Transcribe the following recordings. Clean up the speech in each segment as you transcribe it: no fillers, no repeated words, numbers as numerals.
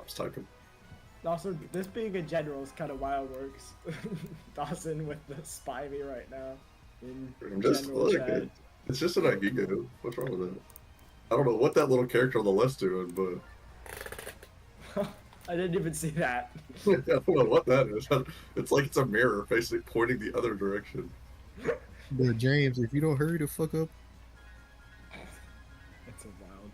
was typing. Also, this being a general is kind of wild works. Dawson with the spivey right now in I'm just general look, chat. it's just an Agito. What's wrong with it? I don't know what that little character on the left's doing, but I didn't even see that. I don't know what that is. It's like it's a mirror basically pointing the other direction. But James, if you don't hurry the fuck up, It's a wild.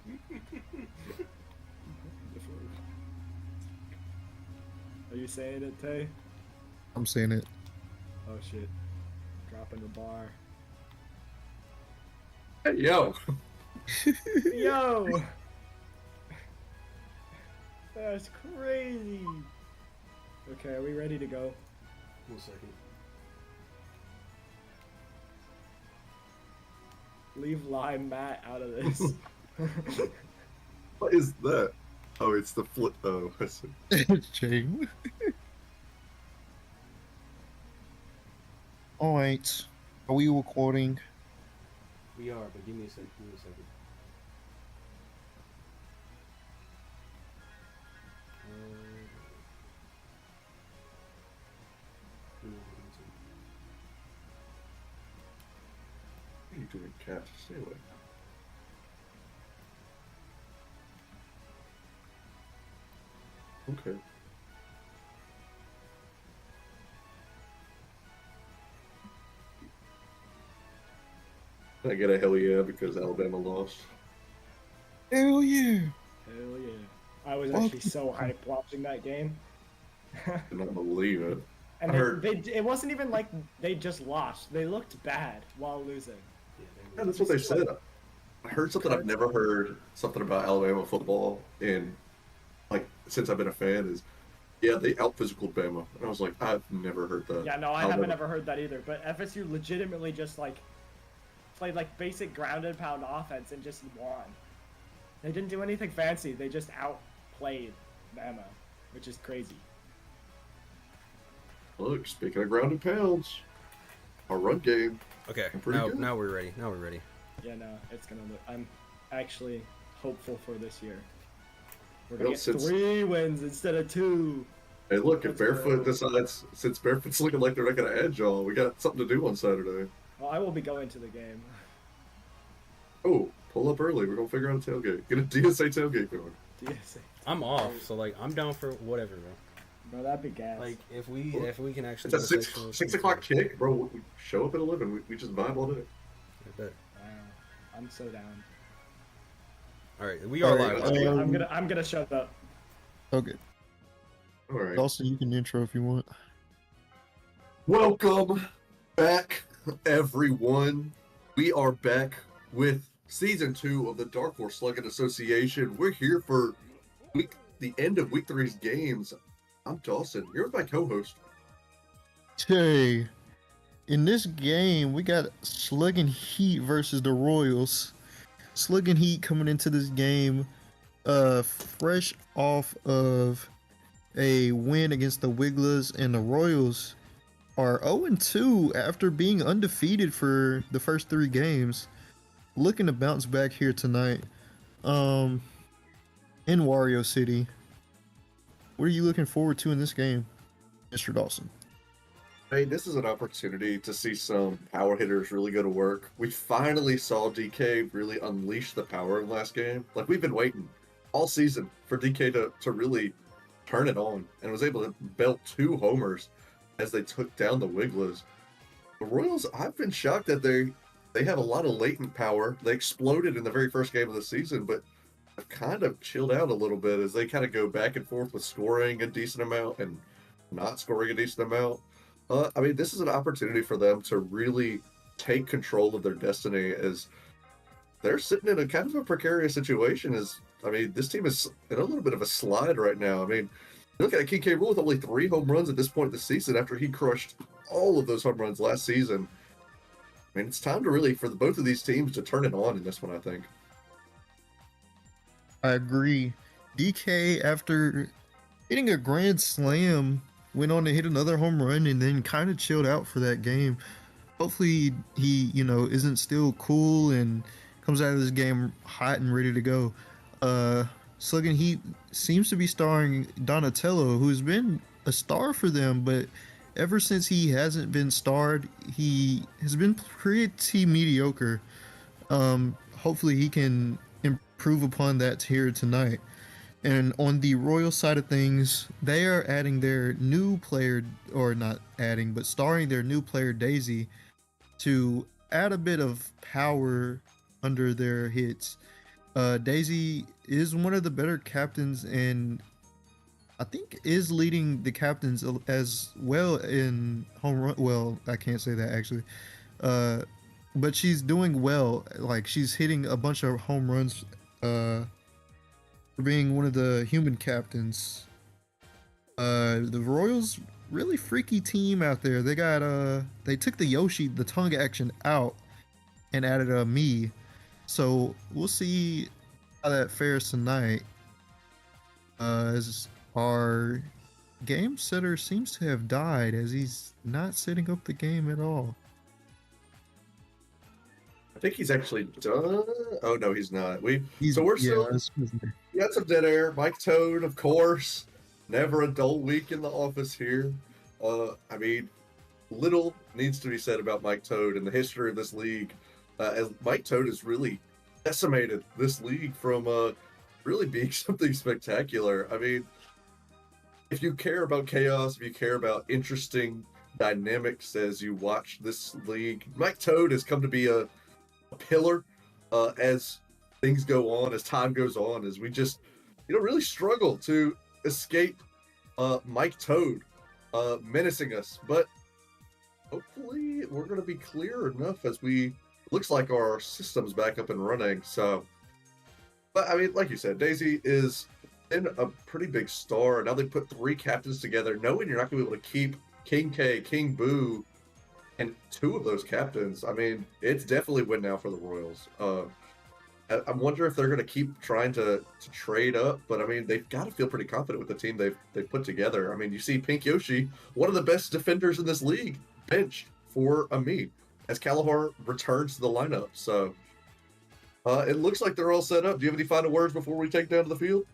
Are you saying it, Tay? I'm saying it. Oh shit. Dropping the bar. Hey, yo! Yo! That's crazy! Okay, are we ready to go? 1 second. Leave Lime Matt out of this. What is that? Oh, it's the flip. Oh, I see. James. Alright. Are we recording? We are, but give me a second. Give me a second. What are you doing, cat? Stay away. Okay. I get a hell yeah because Alabama lost. Hell yeah! Hell yeah. I was actually so hyped watching that game. I cannot believe it. And I heard- it wasn't even like they just lost. They looked bad while losing. Yeah, that's what they said. I heard something I've never heard. Something about Alabama football in, like, since I've been a fan is, yeah, they out physicaled Bama. And I was like, I've never heard that. Yeah, no, I haven't ever heard that either. But FSU legitimately just like played like basic ground and pound offense and just won. They didn't do anything fancy. They just outplayed Bama, which is crazy. Look, speaking of ground and pounds, our run game. Okay, pretty good. now we're ready. Now we're ready. Yeah, no, it's gonna look. I'm actually hopeful for this year. We're Well, gonna get since- 3 wins instead of 2. Hey, look, if Let's Barefoot go. decides, since Barefoot's looking like they're not going to edge y'all, we got something to do on Saturday. Well, I will be going to the game. Oh, pull up early. We're going to figure out a tailgate. Get a DSA tailgate going. DSA. I'm off, so like I'm down for whatever, bro. Bro, that'd be gas. Like if we can actually It's a do 6 o'clock kick, bro. We show up at 11. We just vibe all day. I bet. Wow, I'm so down. All right, we are All right, live. I'm gonna shut up. Okay. All right. Also, you can intro if you want. Welcome back, everyone. We are back with Season 2 of the Dark Horse Sluggin Association. We're here for the end of Week 3's games. I'm Dawson. You're with my co-host. Hey, in this game, we got Sluggin Heat versus the Royals. Sluggin Heat coming into this game fresh off of a win against the Wigglers, and the Royals are 0-2 after being undefeated for the first 3 games. Looking to bounce back here tonight in Wario City. What are you looking forward to in this game, Mr. Dawson? Hey, this is an opportunity to see some power hitters really go to work. We finally saw DK really unleash the power in last game. Like, we've been waiting all season for DK to really turn it on, and was able to belt 2 homers as they took down the Wigglers. The Royals, I've been shocked that they have a lot of latent power. They exploded in the very first game of the season, but have kind of chilled out a little bit as they kind of go back and forth with scoring a decent amount and not scoring a decent amount. I mean, this is an opportunity for them to really take control of their destiny, as they're sitting in a kind of a precarious situation. I mean, this team is in a little bit of a slide right now. I mean, look at King K. Rool with only 3 home runs at this point in the season after he crushed all of those home runs last season. I mean, it's time to really, for both of these teams, to turn it on in this one, I think. I agree. DK, after hitting a grand slam, went on to hit another home run and then kind of chilled out for that game. Hopefully he, isn't still cool and comes out of this game hot and ready to go. Sluggin Heat seems to be starring Donatello, who's been a star for them, but ever since he hasn't been starred, he has been pretty mediocre. Hopefully he can improve upon that here tonight. And on the Royal side of things, they are adding their new player, or not adding, but starring their new player Daisy to add a bit of power under their hits. Daisy is one of the better captains, and I think is leading the captains as well in home run. Well, I can't say that actually, uh, but she's doing well. Like she's hitting a bunch of home runs for being one of the human captains. The Royals really freaky team out there. They took the Yoshi the tongue action out and added a me. So we'll see how that fares tonight. As our game setter seems to have died, as he's not setting up the game at all. I think he's actually done. Oh no, he's not. We're Yeah, still. We got some dead air. Mike Toad, of course. Never a dull week in the office here. I mean, little needs to be said about Mike Toad and the history of this league. As Mike Toad has really decimated this league from really being something spectacular. I mean, if you care about chaos, if you care about interesting dynamics as you watch this league, Mike Toad has come to be a pillar as things go on, as time goes on, as we just, really struggle to escape Mike Toad menacing us. But hopefully we're going to be clear enough as looks like our system's back up and running. So, but I mean, like you said, Daisy is in a pretty big star. Now they put 3 captains together, knowing you're not going to be able to keep King K, King Boo, and 2 of those captains. I mean, it's definitely win now for the Royals. I wonder if they're going to keep trying to trade up, but I mean, they've got to feel pretty confident with the team they've put together. I mean, you see Pink Yoshi, one of the best defenders in this league, benched for a me as Kalahar returns to the lineup. So it looks like they're all set up. Do you have any final words before we take down to the field?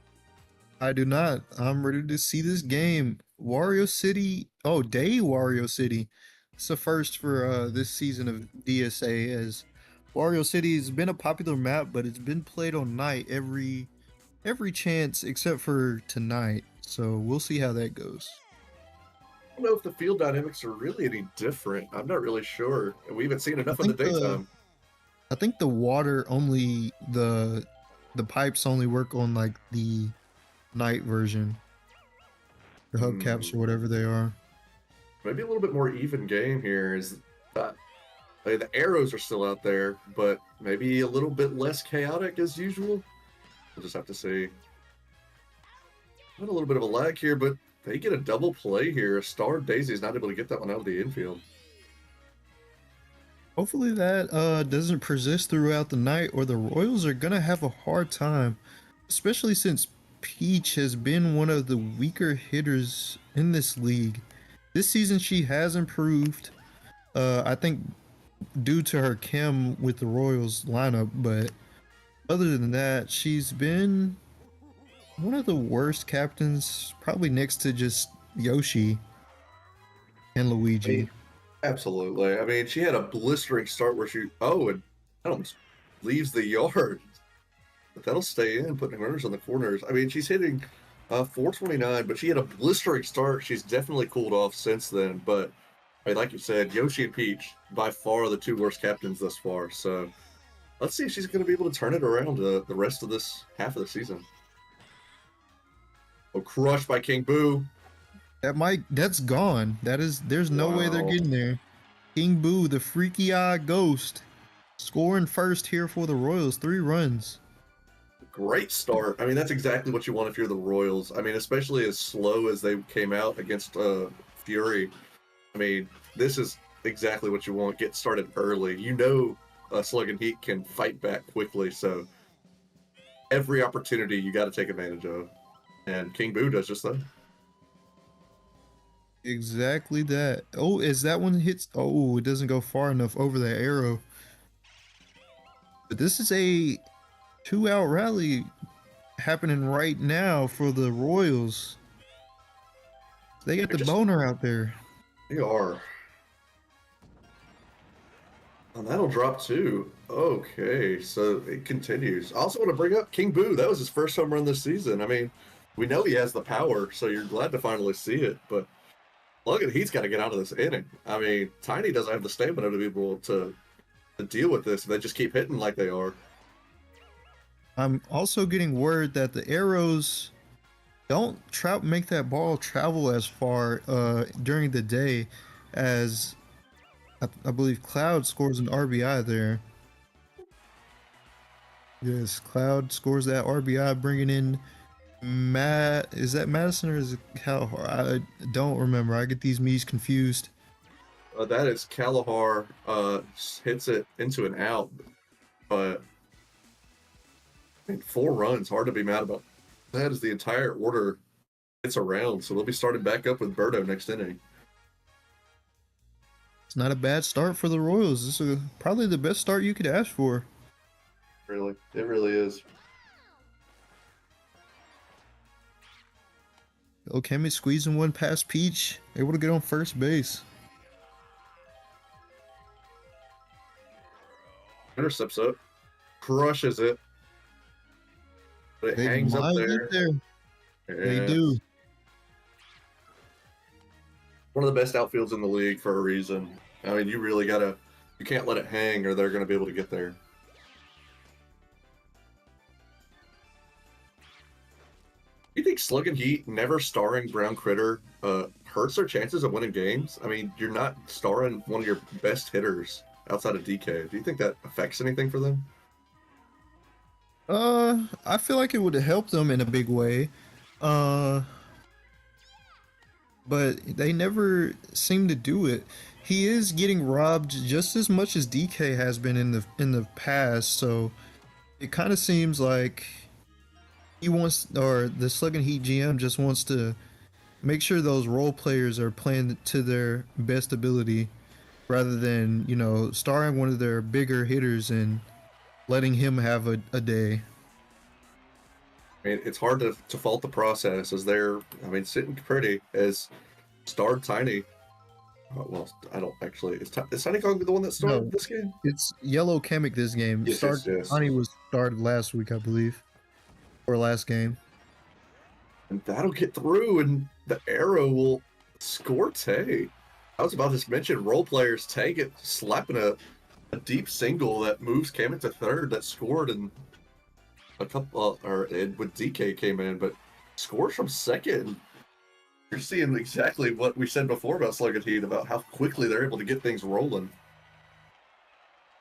I do not. I'm ready to see this game. Wario City. Oh, Day Wario City. It's the first for this season of DSA, as Wario City has been a popular map, but it's been played on night every chance except for tonight. So we'll see how that goes. I don't know if the field dynamics are really any different. I'm not really sure. We haven't seen enough in the daytime. I think the water only the pipes only work on like the night version, the hubcaps or whatever they are. Maybe a little bit more even game here. Is that the arrows are still out there, but maybe a little bit less chaotic as usual. We'll just have to see. Got a little bit of a lag here, but they get a double play here. Star Daisy is not able to get that one out of the infield. Hopefully that doesn't persist throughout the night, or the Royals are gonna have a hard time, especially since Peach has been one of the weaker hitters in this league. This season she has improved, I think due to her chem with the Royals lineup, but other than that, she's been one of the worst captains, probably next to just Yoshi and Luigi. Absolutely. I mean, she had a blistering start where and that almost leaves the yard. But that'll stay in, putting runners on the corners. I mean, she's hitting 429, but she had a blistering start. She's definitely cooled off since then. But I mean, like you said, Yoshi and Peach, by far the 2 worst captains thus far. So let's see if she's going to be able to turn it around the rest of this half of the season. Oh, crushed by King Boo. That's gone. There's no way they're getting there. King Boo, the freaky eye ghost, scoring first here for the Royals, 3 runs. Great start. I mean, that's exactly what you want if you're the Royals. I mean, especially as slow as they came out against Fury. I mean, this is exactly what you want. Get started early. Sluggin Heat can fight back quickly, so every opportunity you got to take advantage of. And King Boo does just that. Exactly that. Oh, is that one hits? Oh, it doesn't go far enough over the arrow. But this is a 2-out rally. happening right now for the Royals. They got the Just- boner out there. They are. And that'll drop too. Okay, so it continues. I also want to bring up King Boo. That was his first home run this season. I mean, we know he has the power, so you're glad to finally see it. But look at he's got to get out of this inning. I mean, Tiny doesn't have the stamina to be able to deal with this. If they just keep hitting like they are. I'm also getting word that the arrows don't make that ball travel as far during the day as I believe Cloud scores an RBI there. Yes, Cloud scores that RBI, bringing in Matt. Is that Madison or is it Calhar? I don't remember. I get these me's confused. That is Kalahar hits it into an out, but I mean, 4 runs, hard to be mad about. That is the entire order gets around, so they'll be starting back up with Berto next inning. It's not a bad start for the Royals. This is probably the best start you could ask for. Really, it really is. Okami squeezing one past Peach, able to get on first base. Intercepts it, crushes it, but it They hangs up might there. get there. They Yeah. do. One of the best outfields in the league for a reason. I mean, you can't let it hang or they're going to be able to get there. You think Sluggin Heat never starring Brown Critter hurts their chances of winning games? I mean, you're not starring one of your best hitters outside of DK. Do you think that affects anything for them? I feel like it would help them in a big way. But they never seem to do it. He is getting robbed just as much as DK has been in the past, so it kind of seems like he wants, or the Sluggin Heat GM just wants to make sure those role players are playing to their best ability, rather than, you know, starring one of their bigger hitters and letting him have a day. I mean, it's hard to fault the process as they're, I mean, sitting pretty as starred Tiny. Well, I don't actually. Is Tiny Kong the one that started No. this game? It's Yellow Kamek this game. Yes, yes. Honey was started last week, I believe, or last game. And that'll get through, and the arrow will score Tay. I was about to mention role players. Tay slapping a deep single that moves Kamek to third that scored, and a couple, when DK came in, but scores from second. You're seeing exactly what we said before about Sluggin Heat, about how quickly they're able to get things rolling.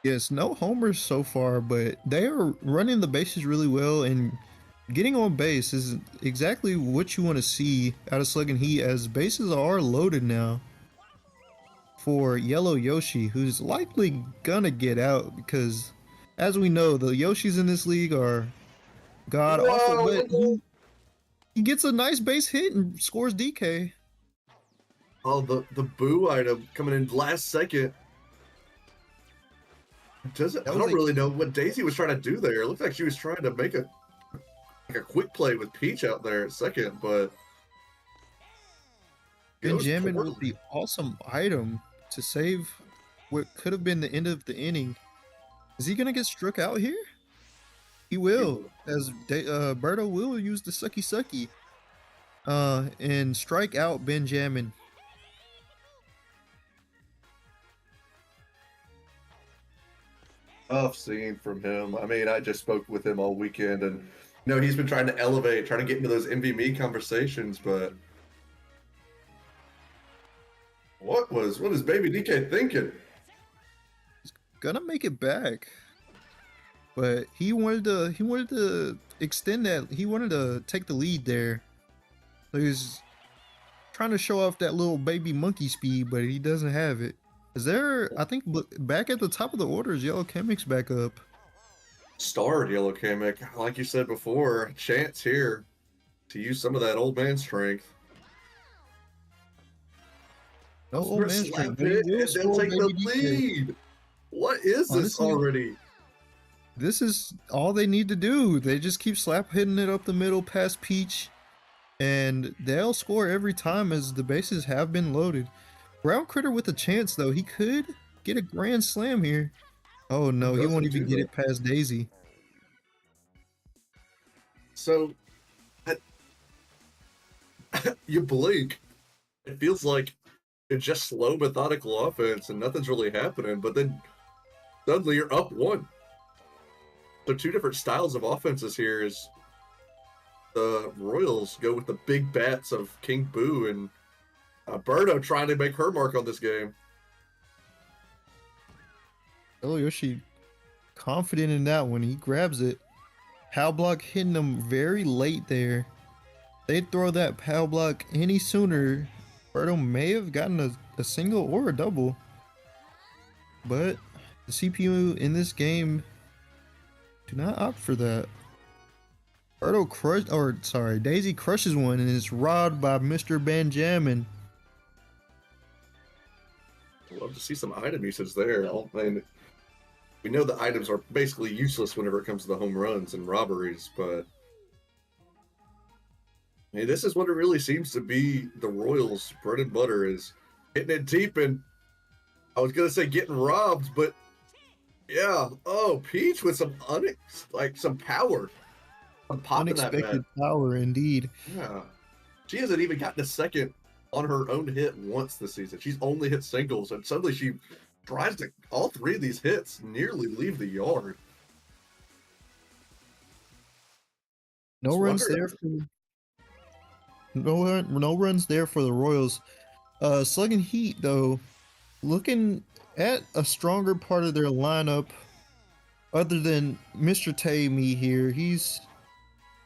Yes, no homers so far, but they are running the bases really well, and getting on base is exactly what you want to see out of Sluggin Heat, as bases are loaded now for Yellow Yoshi, who's likely gonna get out because, as we know, the Yoshis in this league are god awful, but he gets a nice base hit and scores DK. Oh, the boo item coming in last second. I don't really know what Daisy was trying to do there. It looked like she was trying to make a quick play with Peach out there at second, but Benjamin with the awesome item to save what could have been the end of the inning. Is he gonna get struck out here? He will, as Berto will use the sucky and strike out Benjamin. Tough scene from him. I mean, I just spoke with him all weekend, and you know, he's been trying to elevate, trying to get into those MVMe conversations, but what is Baby DK thinking? He's gonna make it back, but he wanted to extend that. He wanted to take the lead there. So he's trying to show off that little baby monkey speed, but he doesn't have it. Is there? I think back at the top of the order is Yellow Kamek's back up. Starred Yellow Kamek, like you said before, a chance here to use some of that old man strength. No old man strength. They'll take the lead. What is this already? This is all they need to do. They just keep slap hitting it up the middle past Peach, and they'll score every time as the bases have been loaded. Ground Critter with a chance, though. He could get a grand slam here. Oh no, he won't Doesn't even do get that. it past Daisy. So I- you blink, it feels like it's just slow, methodical offense, and nothing's really happening. But then suddenly you're up one. So two different styles of offenses here. Is the Royals go with the big bats of King Boo and Birdo trying to make her mark on this game. Oh, Yoshi confident in that one. He grabs it. Pow block hitting him very late there. They throw that pow block any sooner, Birdo may have gotten a single or a double. But the CPU in this game do not opt for that. Daisy crushes one and is robbed by Mr. Benjamin. I'd love to see some item usage there. And we know the items are basically useless whenever it comes to the home runs and robberies, but hey, this is what it really seems to be the Royals' bread and butter is hitting it deep, and I was gonna say getting robbed, but yeah. Oh, Peach with some some power. I'm popping that Unexpected bat. power indeed. Yeah. She hasn't even gotten a second on her own hit once this season. She's only hit singles, and suddenly she tries to all three of these hits nearly leave the yard. No runs Slugger- there for no runs there for the Royals. Sluggin Heat though, looking at a stronger part of their lineup other than Mr. Tamey here. He's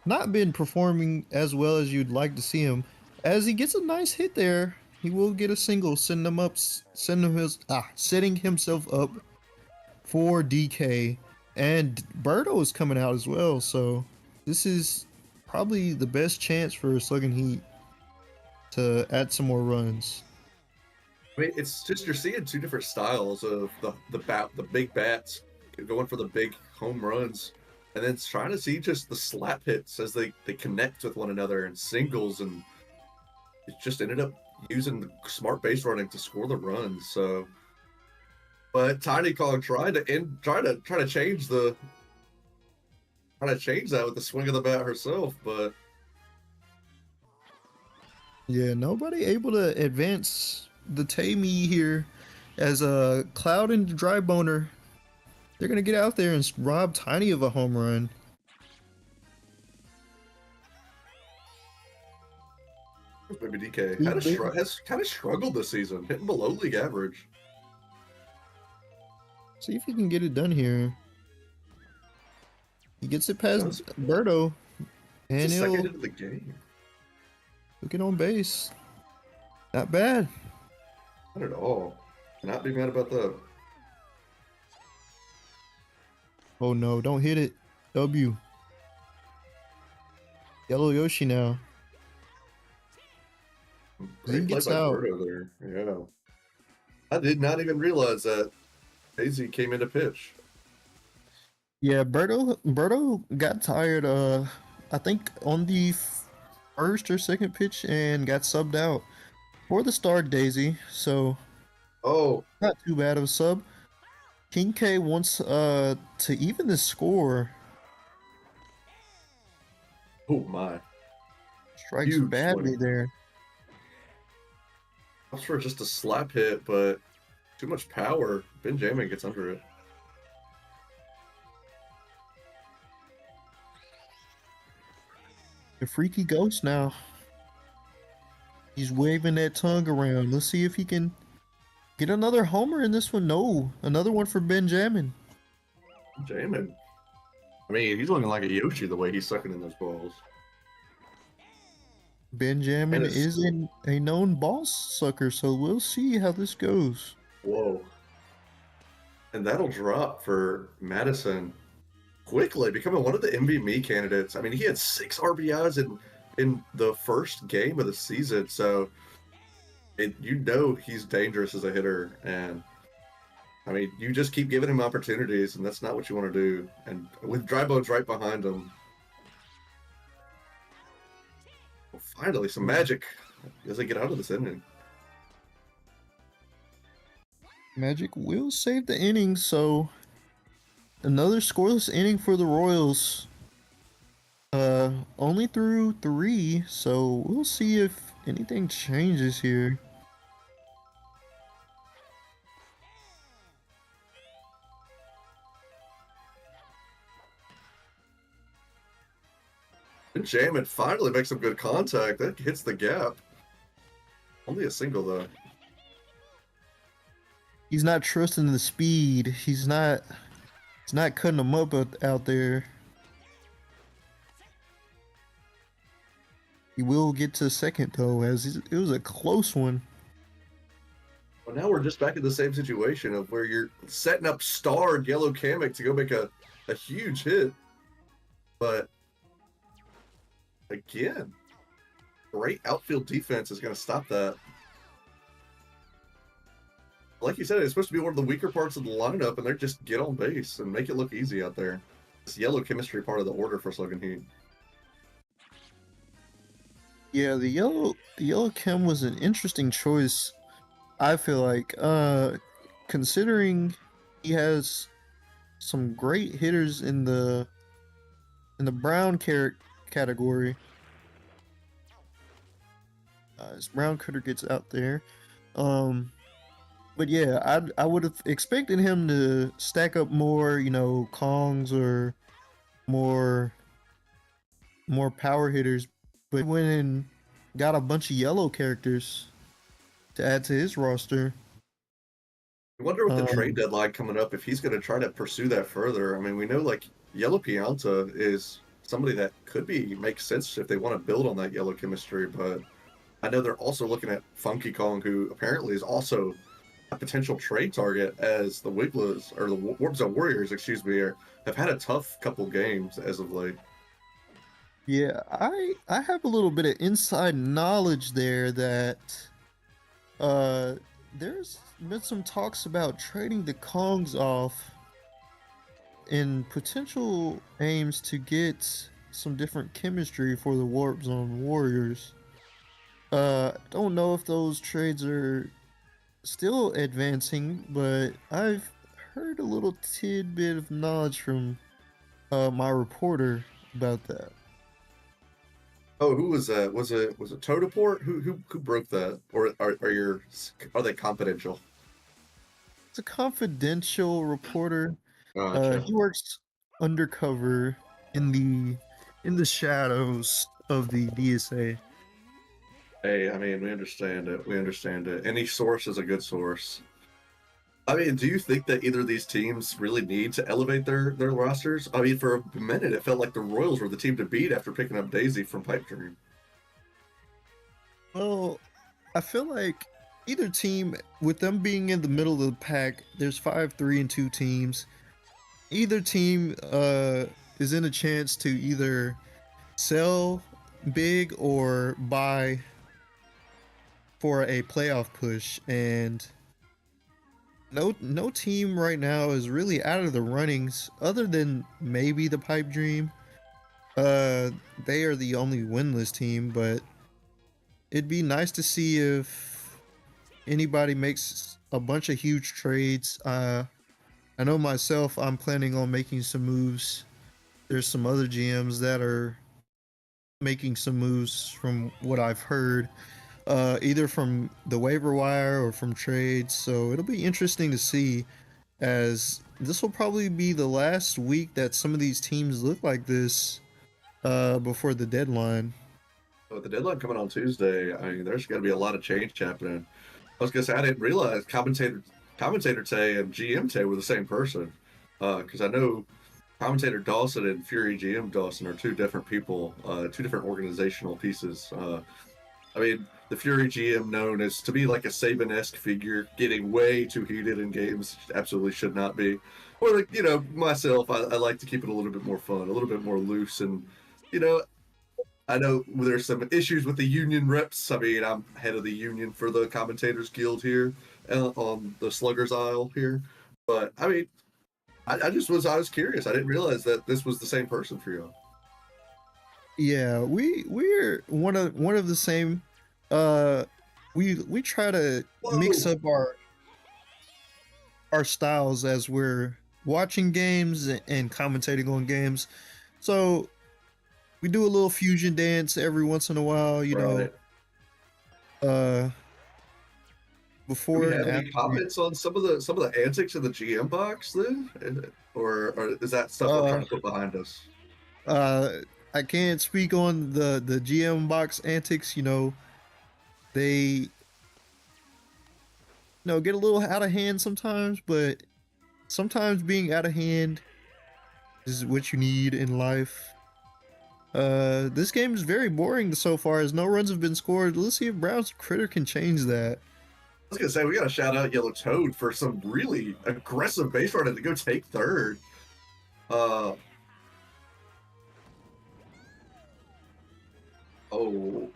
not been performing as well as you'd like to see him. As he gets a nice hit there, he will get a single, setting himself up for DK. And Birdo is coming out as well, so this is probably the best chance for Sluggin Heat to add some more runs. I mean, it's just you're seeing two different styles of the big bats going for the big home runs, and then it's trying to see just the slap hits as they connect with one another and singles, and it just ended up using the smart base running to score the runs. So, but Tiny Kong trying to change that with the swing of the bat herself, but Yeah, nobody able to advance the Tamey here as a Cloud and Dry Boner. They're going to get out there and rob Tiny of a home run. maybe DK has kind of struggled this season, hitting below league average. See if he can get it done here. He gets it past Birdo, and It's a he'll second into the game. get on base. Not bad. Not at all. Cannot be mad about that. Oh no, don't hit it. W. Yellow Yoshi now. Great He play gets by out. Birdo there. Yeah. I did not even realize that Daisy came into pitch. Yeah, Birdo got tired I think on the first or second pitch and got subbed out for the start Daisy. So Oh, not too bad of a sub. King K wants to even the score. oh my. Strikes Huge badly swing. there. That's for just a slap hit, but too much power. Benjamin gets under it. The freaky ghost now. He's waving that tongue around. Let's see if he can get another homer in this one. No, another one for Benjamin. Benjamin. I mean, he's looking like a Yoshi the way he's sucking in those balls. Benjamin And it's- is a known ball sucker, so we'll see how this goes. Whoa. And that'll drop for Madison quickly, becoming one of the MVP candidates. I mean, he had 6 RBIs in the first game of the season, so you know he's dangerous as a hitter. And I mean, you just keep giving him opportunities, and that's not what you want to do. And with dry bones right behind him, well, finally some magic as they get out of this inning. Magic will save the inning, so another scoreless inning for the Royals. Only through 3, so we'll see if anything changes here. Jamin finally makes some good contact. That hits the gap. Only a single though. He's not trusting the speed. He's not cutting him up out there. He will get to second though, as it was a close one. Well, now we're just back in the same situation of where you're setting up starred Yellow Kamek to go make a huge hit. But again, great outfield defense is going to stop that. Like you said, it's supposed to be one of the weaker parts of the lineup, and they're just get on base and make it look easy out there. It's yellow chemistry part of the order for Sluggin Heat. Yeah, the yellow chem was an interesting choice. I feel like, considering he has some great hitters in the brown category. As Brown Critter gets out there, but yeah, I would have expected him to stack up more, Kongs or more power hitters, but he went and got a bunch of yellow characters to add to his roster. I wonder with the trade deadline coming up if he's going to try to pursue that further. I mean, we know like Yellow Pianta is somebody that could make sense if they want to build on that yellow chemistry, but I know they're also looking at Funky Kong, who apparently is also a potential trade target, as the Wigglers or the Warp Zone Warriors, excuse me, have had a tough couple games as of late. Yeah, I have a little bit of inside knowledge there that there's been some talks about trading the Kongs off in potential aims to get some different chemistry for the Warp Zone Warriors. Don't know if those trades are still advancing, but I've heard a little tidbit of knowledge from my reporter about that. Oh, who was that? Was it Totoport? Who broke that? Or are they confidential? It's a confidential reporter. Gotcha. He works undercover in the shadows of the DSA. Hey, I mean, we understand it. We understand it. Any source is a good source. I mean, do you think that either of these teams really need to elevate their rosters? I mean, for a minute, it felt like the Royals were the team to beat after picking up Daisy from Pipe Dream. Well, I feel like either team, with them being in the middle of the pack, there's 5, 3, and 2 teams. Either team is in a chance to either sell big or buy for a playoff push, and no team right now is really out of the runnings other than maybe the Pipe Dream. They are the only winless team, but it'd be nice to see if anybody makes a bunch of huge trades. I know myself, I'm planning on making some moves. There's some other GMs that are making some moves from what I've heard, either from the waiver wire or from trades. So it'll be interesting to see, as this will probably be the last week that some of these teams look like this before the deadline. With the deadline coming on Tuesday, I mean, there's going to be a lot of change happening. I was going to say, I didn't realize commentator Tay and GM Tay were the same person, because I know commentator Dawson and Fury GM Dawson are two different people, two different organizational pieces. I mean, the Fury GM known as to be like a Saban-esque figure, getting way too heated in games, absolutely should not be. Or like, myself, I like to keep it a little bit more fun, a little bit more loose, and I know there's some issues with the union reps. I mean, I'm head of the union for the Commentators Guild here on the Sluggers Isle here. But I mean, I was curious. I didn't realize that this was the same person for you. Yeah, we're one of the same. Uh, we try to mix Whoa! up our styles as we're watching games and commentating on games. So we do a little fusion dance every once in a while, you know, Right. uh, Do we before and have any after. comments on some of the antics in the GM box then, or is that stuff we're Uh, trying to put behind us? uh, I can't speak on the GM box antics. You know, they get a little out of hand sometimes, but sometimes being out of hand is what you need in life. This game is very boring so far as no runs have been scored. Let's see if Brown's Critter can change that. I was gonna say we gotta shout out Yellow Toad for some really aggressive base running to go take third. Uh oh,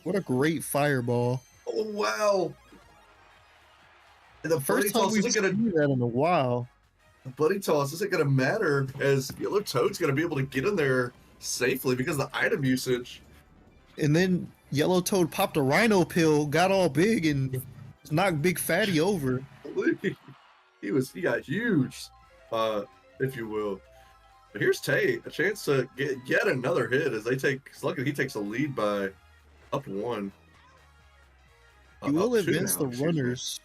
What a great fireball. oh wow! And the The buddy first time toss we've isn't gonna seen that in a while. matter as Yellow Toad's gonna be able to get in there safely because of the item usage. And then Yellow Toad popped a rhino pill, got all big, and knocked Big Fatty over. He got huge, if you will. But here's Tate, a chance to get yet another hit as Sluggin, he takes a lead by up one. He will Up two advance now, the excuse me. runners.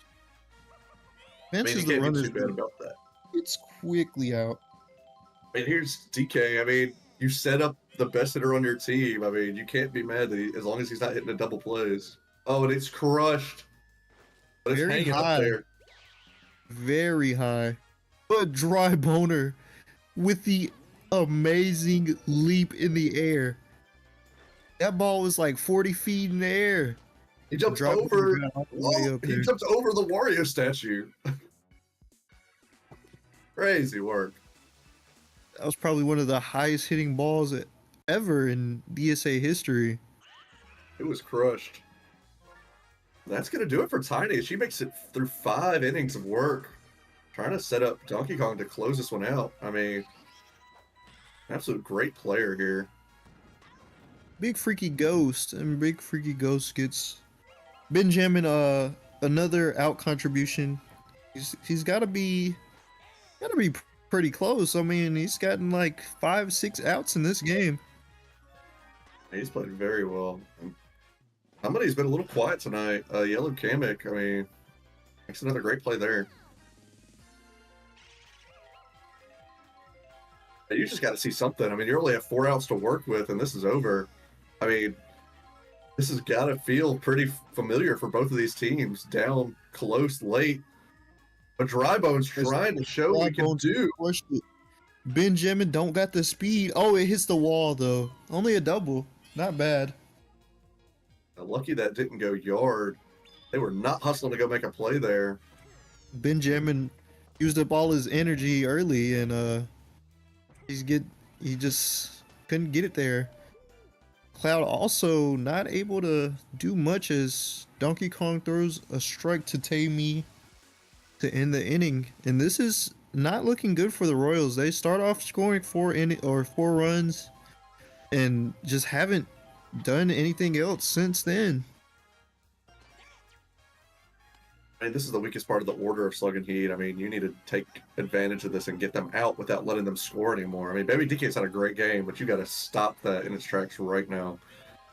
I mean, Advances you the can't be runners. too bad about that. It's quickly out. And here's DK. I mean, you set up the best hitter on your team. I mean, you can't be mad that as long as he's not hitting the double plays. Oh, and it's crushed. But it's Very hanging high. up there. Very high. But dry boner with the amazing leap in the air. That ball was like 40 feet in the air. He jumped Drop it over. down all the way Whoa, up he there. jumped over the Wario statue. Crazy work. That was probably one of the highest hitting balls ever in DSA history. It was crushed. That's going to do it for Tiny. She makes it through 5 innings of work. Trying to set up Donkey Kong to close this one out. I mean, absolute great player here. Big Freaky Ghost, and Big Freaky Ghost gets Benjamin another out contribution. He's gotta be pretty close. I mean, he's gotten like 5-6 outs in this game. He's played very well. Somebody's been a little quiet tonight. Yellow Kamek, I mean, makes another great play there. And you just got to see something. I mean, you only have 4 outs to work with, and this is over. I mean, this has got to feel pretty familiar for both of these teams. Down close late. But Drybone's trying to show what he can do. Benjamin don't got the speed. Oh, it hits the wall though. Only a double. Not bad. Lucky that didn't go yard. They were not hustling to go make a play there. Benjamin used up all his energy early, and he just couldn't get it there. Cloud also not able to do much as Donkey Kong throws a strike to Tammy to end the inning, and this is not looking good for the Royals. They start off scoring 4 runs and just haven't done anything else since then. I mean, this is the weakest part of the order of Slug and Heat. I mean, you need to take advantage of this and get them out without letting them score anymore. I mean, Baby DK's had a great game, but you got to stop that in its tracks right now.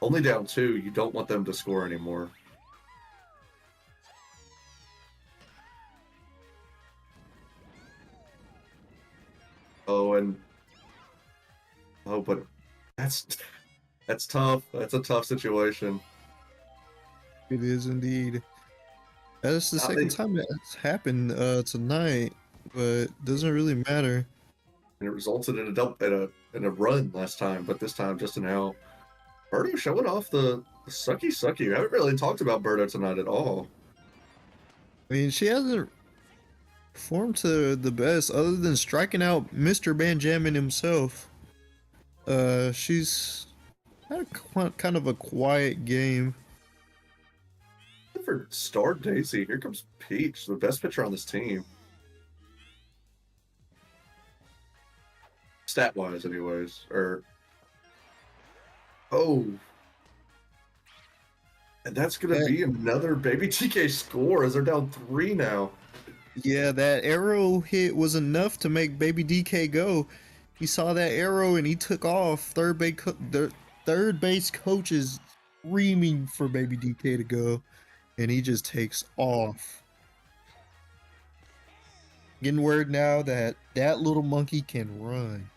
Only down 2, you don't want them to score anymore. But that's tough. That's a tough situation. It is indeed. That's the second time that's happened tonight, but doesn't really matter. And it resulted in a run last time, but this time just an out. Birdo showing off the sucky. We haven't really talked about Birdo tonight at all. I mean, she hasn't performed to the best other than striking out Mr. Benjamin himself. She's had kind of a quiet game. For Star Daisy, here comes Peach, the best pitcher on this team. stat wise, anyways. Or oh, and that's gonna be another baby TK score as they're down 3 now. Yeah, that arrow hit was enough to make Baby DK go. He saw that arrow and he took off. The third base coach is screaming for Baby DK to go, and he just takes off. Getting word now that that little monkey can run.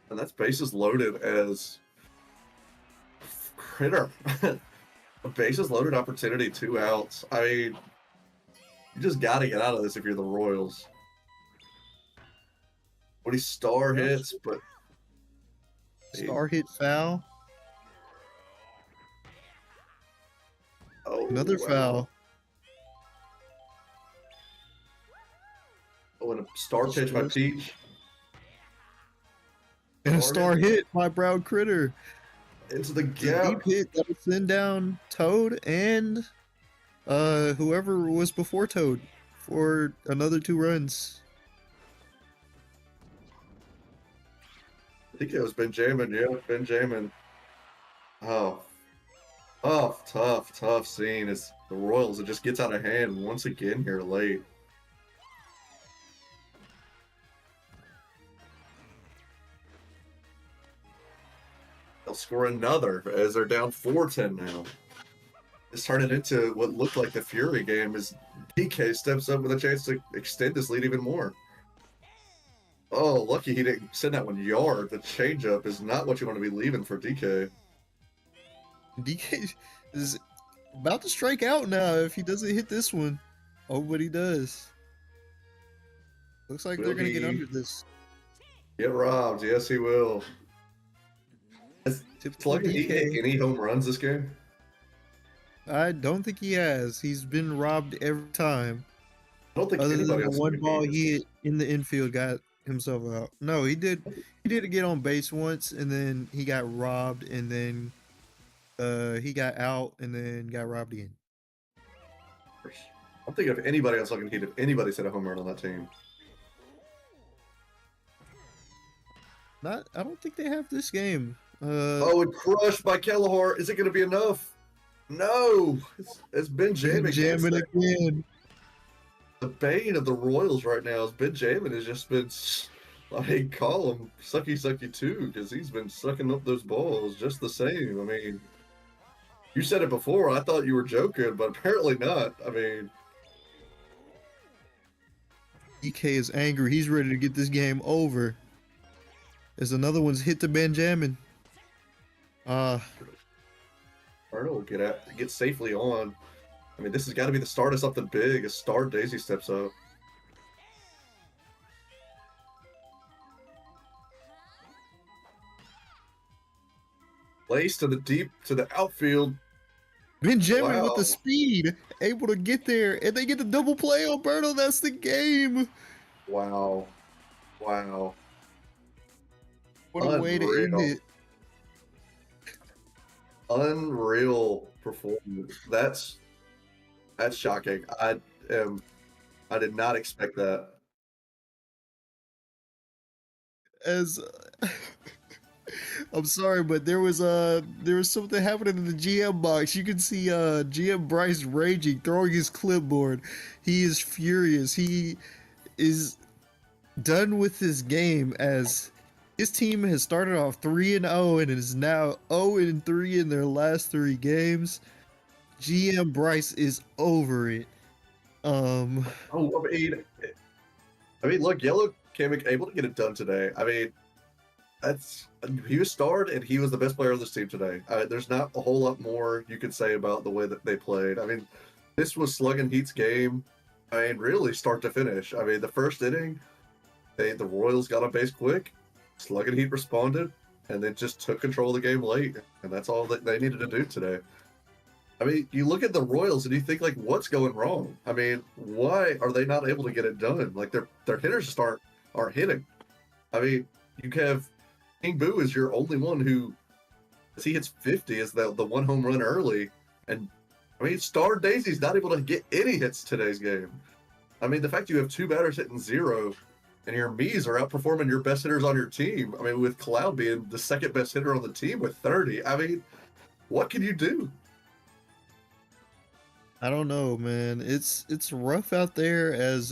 And that's bases loaded as Critter. A bases loaded opportunity, 2 outs. I mean, you just got to get out of this if you're the Royals. When he star hits, but Star hit foul. oh, Another wow. foul. Oh, and a star pitch by Peach. And a star hit by Brown Critter. Into the It's a gap. deep hit that'll send down Toad and whoever was before Toad for another 2 runs. I think it was Benjamin. Yeah, Benjamin. Oh, tough scene. It's the Royals. It just gets out of hand once again here late. They'll score another as they're down 4-10 now. It's turning into what looked like the Fury game as DK steps up with a chance to extend this lead even more. Oh, lucky he didn't send that one yard. The changeup is not what you want to be leaving for DK. DK is about to strike out now if he doesn't hit this one. Oh, but he does. Looks like they're going to get under this. Get robbed. Yes, he will. Has Sluggin hit any home runs this game? I don't think he has. He's been robbed every time. I don't think Other anybody than else the one in the ball game he hit in the infield got himself out. No, he did. He did get on base once, and then he got robbed, and then he got out, and then got robbed again. I'm thinking of anybody else looking to hit if anybody's hit a home run on that team. I don't think they have this game. Oh, and crushed by Kelleher. Is it going to be enough? No. It's Benjamin. Jamming again. The bane of the Royals right now is Benjamin has just been, like, call him sucky too, because he's been sucking up those balls just the same. I mean, you said it before. I thought you were joking, but apparently not. I mean, EK is angry. He's ready to get this game over. There's another one's hit to Benjamin. Arnold will get safely on. I mean, this has got to be the start of something big. A star Daisy steps up. Lace to the outfield. Benjamin with Wow. the speed, able to get there, and they get the double play on Berto. That's the game. Wow. Wow. What a way to end Unreal. it. Unreal performance. That's shocking. I did not expect that. As I'm sorry, but there was something happening in the GM box. You can see GM Bryce raging, throwing his clipboard. He is furious. He is done with his game as his team has started off 3-0 and is now 0-3 in their last 3 games. GM Bryce is over it. Oh, I mean, look, Yellow came able to get it done today. I mean, he was starred and he was the best player on this team today. There's not a whole lot more you could say about the way that they played. I mean, this was Sluggin Heat's game. I mean, really start to finish. I mean, the first inning, the Royals got on base quick. Sluggin Heat responded, and then just took control of the game late, and that's all that they needed to do today. I mean, you look at the Royals and you think, like, what's going wrong? I mean, why are they not able to get it done? Like, their hitters just aren't hitting. I mean, you have King Boo is your only one who, as he hits 50, is the one home run early, and I mean, Star Daisy's not able to get any hits today's game. I mean, the fact you have two batters hitting 0 and your Mies are outperforming your best hitters on your team. I mean, with Cloud being the second best hitter on the team with 30. I mean, what can you do? I don't know, man. It's rough out there as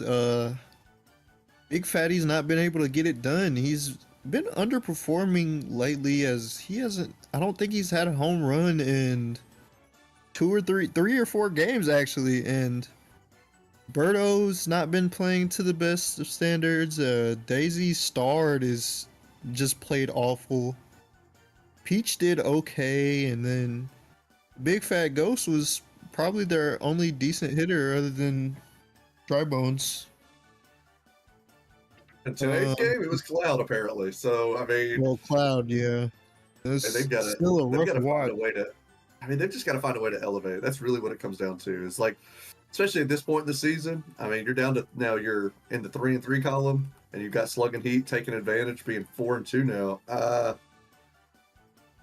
Big Fatty's not been able to get it done. He's been underperforming lately as he hasn't I don't think he's had a home run in three or four games actually, and Birdo's not been playing to the best of standards. Daisy Starred is just played awful. Peach did okay, and then Big Fat Ghost was probably their only decent hitter other than Dry Bones. In today's game, it was Cloud apparently. So I mean, Well, Cloud, yeah. It's and they've got to still a they've rough got to watch. find a way to. I mean, they've just got to find a way to elevate. That's really what it comes down to. It's like, especially at this point in the season. I mean, you're down to now. You're in the 3-3 column, and you've got Sluggin Heat taking advantage, being 4-2 now.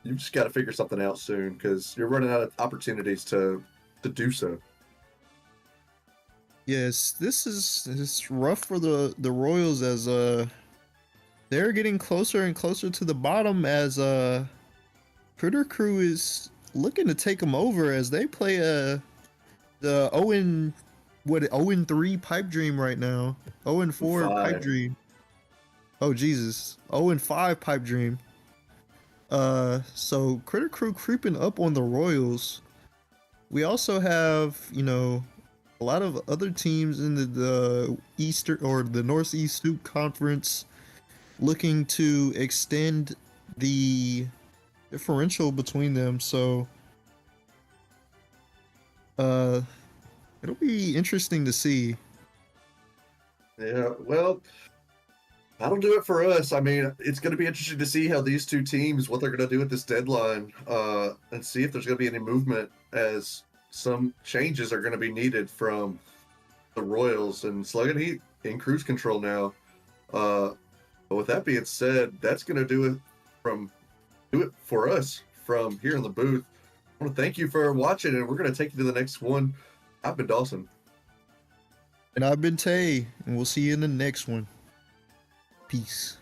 You've just got to figure something out soon because you're running out of opportunities to do so. Yes, this is rough for the Royals as they're getting closer and closer to the bottom as Critter Crew is looking to take them over as they play the 0-3 Pipe Dream right now. 0-4 Pipe 5. Dream. Oh Jesus. 0-5 Pipe Dream. So Critter Crew creeping up on the Royals. We also have, a lot of other teams in the Eastern or the Northeast Soup Conference looking to extend the differential between them. So it'll be interesting to see. Yeah, well, that'll do it for us. I mean, it's going to be interesting to see how these two teams, what they're going to do at this deadline, and see if there's going to be any movement as some changes are going to be needed from the Royals and Sluggin Heat in cruise control now. But with that being said, that's going to do it for us from here in the booth. I want to thank you for watching, and we're going to take you to the next one. I've been Dawson. And I've been Tay, and we'll see you in the next one. Peace.